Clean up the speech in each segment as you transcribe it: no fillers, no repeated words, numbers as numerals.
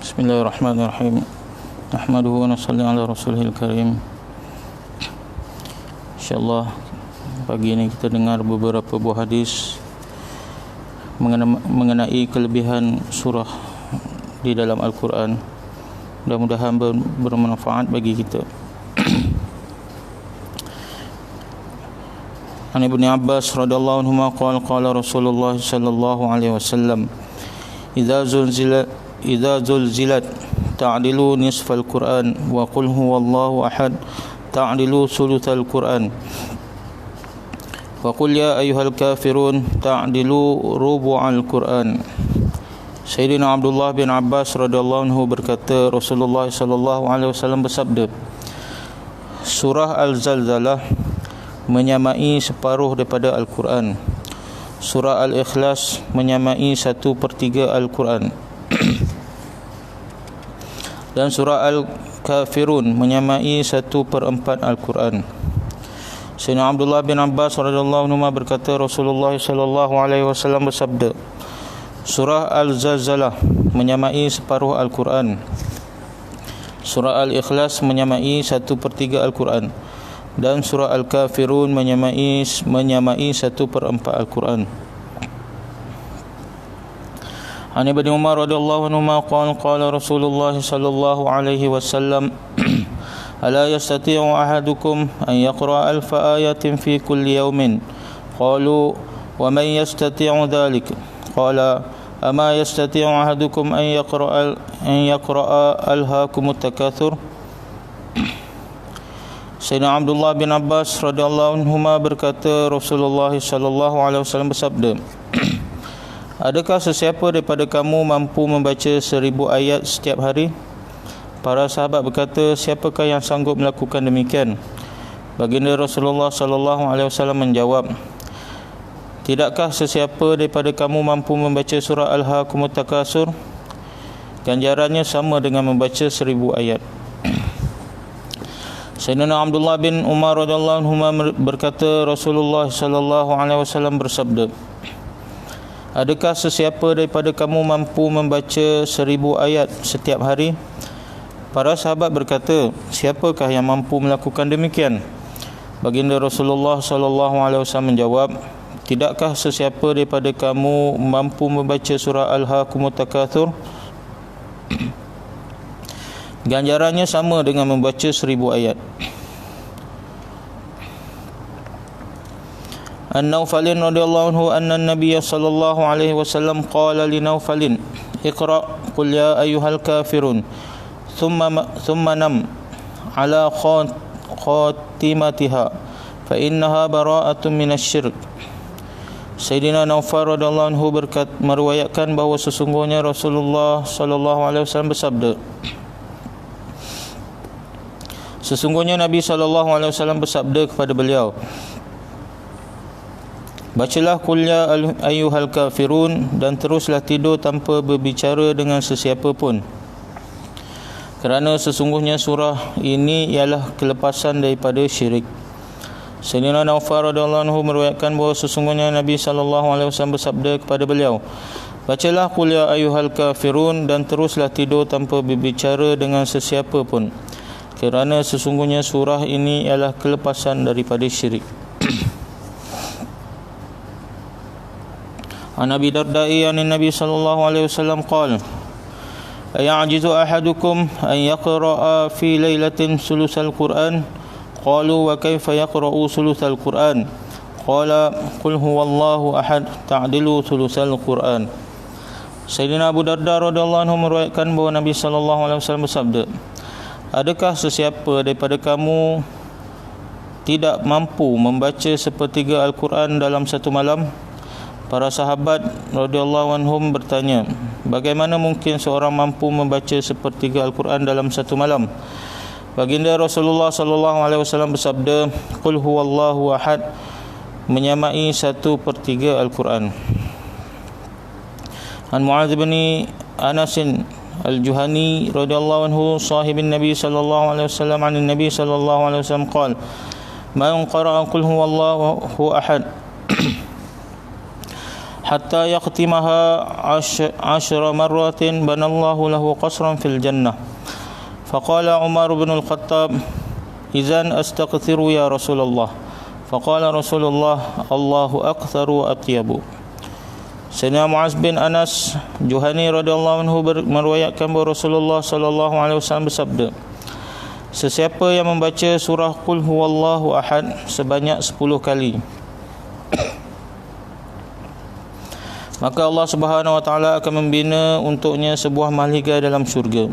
Bismillahirrahmanirrahim. Nahmaduhu wa nusalli ala rasulihil karim. InsyaAllah pagi ini kita dengar beberapa buah hadis mengenai kelebihan surah di dalam Al-Quran. Mudah-mudahan bermanfaat bagi kita. An Ibnu Abbas radhiyallahu anhu qala Rasulullah sallallahu alaihi wasallam Idza zulzilat ta'dilu nisfal Qur'an wa qul huwallahu ahad ta'dilu sulutsal Qur'an wa qul ya ayyuhal kafirun ta'dilu rubu'al Qur'an. Sayyidina Abdullah bin Abbas radhiyallahu anhu berkata, Rasulullah sallallahu alaihi wasallam bersabda, surah Al-Zalzalah menyamai separuh daripada Al-Quran. Surah Al-Ikhlas menyamai 1/3 Al-Quran. Dan surah Al-Kafirun menyamai 1/4 Al-Quran. Sayyidina Abdullah bin Abbas radhiyallahu anhu berkata, Rasulullah sallallahu alaihi wasallam bersabda, surah Al-Zalzalah menyamai separuh Al-Quran. Surah Al-Ikhlas menyamai 1/3 Al-Quran. Dan surah Al-Kafirun menyamai 1/4 Al-Quran. An Ibnu Umar radhiyallahu anhu qala Rasulullah sallallahu alaihi wasallam ala yastati'u ahadukum an yaqra'a alfa ayatin fi kulli yawmin qalu wa man yastati'u dhalik qala ama yastati'u ahadukum an yaqra'a alhaakumut takatsur. Sayyidina Abdullah bin Abbas radhiyallahu anhu berkata, Rasulullah sallallahu alaihi wasallam bersabda, adakah sesiapa daripada kamu mampu membaca 1000 ayat setiap hari? Para sahabat berkata, siapakah yang sanggup melakukan demikian? Baginda Rasulullah sallallahu alaihi wasallam menjawab, tidakkah sesiapa daripada kamu mampu membaca surah Al-Haakumut Takatsur? Ganjarannya sama dengan membaca 1000 ayat. Sayyidina Abdullah bin Umar radhiyallahu anhu berkata, Rasulullah sallallahu alaihi wasallam bersabda, adakah sesiapa daripada kamu mampu membaca 1000 ayat setiap hari? Para sahabat berkata, siapakah yang mampu melakukan demikian? Baginda Rasulullah sallallahu alaihi wasallam menjawab, tidakkah sesiapa daripada kamu mampu membaca surah Al-Haakumut Takatsur? Ganjarannya sama dengan membaca 1000 ayat. An-Nawfalin radhiyallahu anhu anna an-nabiy sallallahu alaihi wasallam qala li Nawfalin iqra qul ya ayyuhal kafirun thumma nam ala khatimatiha fa innaha bara'atun minasy-syirk. Sayyidina Nawfal radhiyallahu anhu meriwayatkan bahawa sesungguhnya Rasulullah sallallahu alaihi wasallam bersabda, sesungguhnya Nabi sallallahu alaihi wasallam bersabda kepada beliau, bacalah qul ya ayyuhal kafirun dan teruslah tidur tanpa berbicara dengan sesiapa pun, kerana sesungguhnya surah ini ialah kelepasan daripada syirik. Sayyidina Nawfal radhiyallahu anhu meriwayatkan bahawa sesungguhnya Nabi sallallahu alaihi wasallam bersabda kepada beliau, bacalah qul ya ayyuhal kafirun dan teruslah tidur tanpa berbicara dengan sesiapa pun, kerana sesungguhnya surah ini ialah kelepasan daripada syirik. An Abi Darda'i an Nabi sallallahu alaihi wasallam qala aya'jizu ahadukum an yaqra'a fi lailatin sulusal Qur'an qalu wa kaifa yaqra'u sulusal Qur'an qala qul huwallahu ahad ta'dilu sulusal Qur'an. Sayyidina Abu Darda radhiyallahu anhu meriwayatkan bahawa Nabi sallallahu alaihi wasallam bersabda, adakah sesiapa daripada kamu tidak mampu membaca 1/3 Al-Quran dalam satu malam? Para sahabat radhiyallahu anhum bertanya, bagaimana mungkin seorang mampu membaca 1/3 Al-Quran dalam satu malam? Baginda Rasulullah sallallahu alaihi wasallam bersabda, qul huwallahu ahad menyamai 1/3 Al-Quran. An Mu'adz bin Anas Al-Juhani radhiyallahu anhu sahibin Nabi sallallahu alaihi wasallam an Nabi sallallahu alaihi wasallam qala man qara'a qul huwallahu ahad hatta yaqtimaha 10 marratin banallahu lahu qasran fil jannah. Faqala Umar bin al-Khattab, "Idzan astaghfiru ya Rasulullah." Faqala Rasulullah, "Allahu aktsaru atyabu." Sayyidina Muaz bin Anas Juhani radhiyallahu anhu meriwayatkan bahawa Rasulullah sallallahu alaihi wasallam bersabda, sesiapa yang membaca surah Qul huwallahu ahad sebanyak 10 kali, maka Allah Subhanahu wa taala akan membina untuknya sebuah mahligai dalam syurga.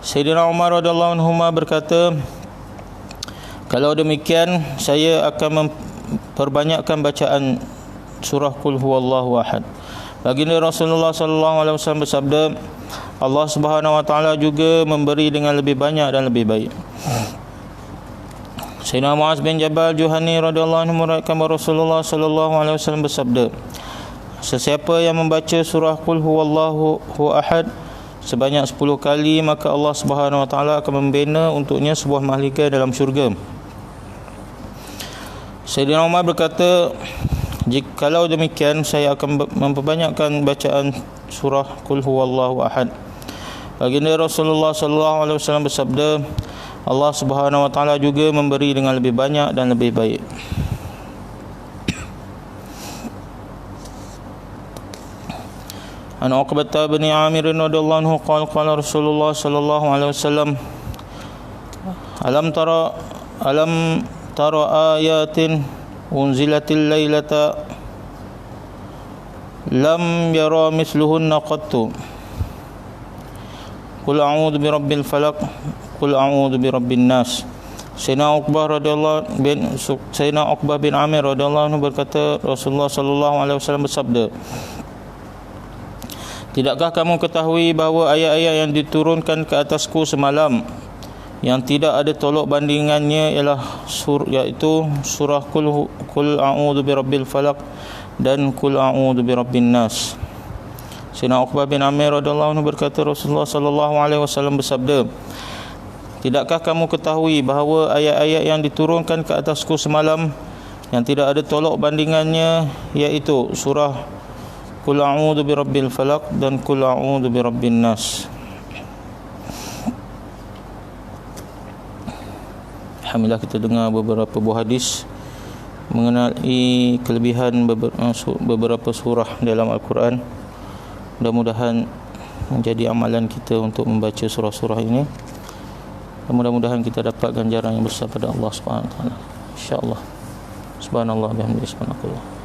Sayyidina Umar radhiyallahu anhu berkata, kalau demikian saya akan memperbanyakkan bacaan surah Qul huwallahu ahad. Baginda Rasulullah sallallahu alaihi wasallam bersabda, Allah Subhanahu wa taala juga memberi dengan lebih banyak dan lebih baik. Sayyidina Muaz bin Jabal Juhani radhiyallahu anhu meriwayatkan bahawa Rasulullah sallallahu alaihi wasallam bersabda, sesiapa yang membaca surah Qul huwallahu ahad sebanyak 10 kali, maka Allah Subhanahu wa taala akan membina untuknya sebuah mahligai dalam syurga. Sayyidina Umar berkata, jikalau demikian saya akan memperbanyakkan bacaan surah Qul huwallahu ahad. Baginda Rasulullah sallallahu alaihi wasallam bersabda, Allah Subhanahu wa taala juga memberi dengan lebih banyak dan lebih baik. An Uqbah bin Amir radhiyallahu anhu qala Rasulullah sallallahu alaihi wasallam, alam tara ayatin unzilatil lailata lam yara misluhunna qattu. Qul a'udzu birabbil falaq, qul a'udzu birabbin nas. Sayyidina Uqbah bin Amir radhiyallahu anhu berkata, Rasulullah sallallahu alaihi wasallam bersabda, tidakkah kamu ketahui bahawa ayat-ayat yang diturunkan ke atasku semalam yang tidak ada tolok bandingannya ialah iaitu surah Qul a'udzu birabbil falaq dan Qul a'udzu birabbin nas. Sayyidina Uqbah bin Amir radhiyallahu anhu berkata, Rasulullah sallallahu alaihi wasallam bersabda, tidakkah kamu ketahui bahawa ayat-ayat yang diturunkan ke atasku semalam yang tidak ada tolok bandingannya iaitu surah Qul a'udzu birabbil falaq dan Qul a'udzu birabbin nas. Alhamdulillah, kita dengar beberapa buah hadis mengenai kelebihan beberapa surah dalam Al-Quran. Mudah-mudahan menjadi amalan kita untuk membaca surah-surah ini, dan mudah-mudahan kita dapat ganjaran yang besar pada Allah Subhanahu wa taala. Insya-Allah. Subhanallah bihamdihi subhanallah.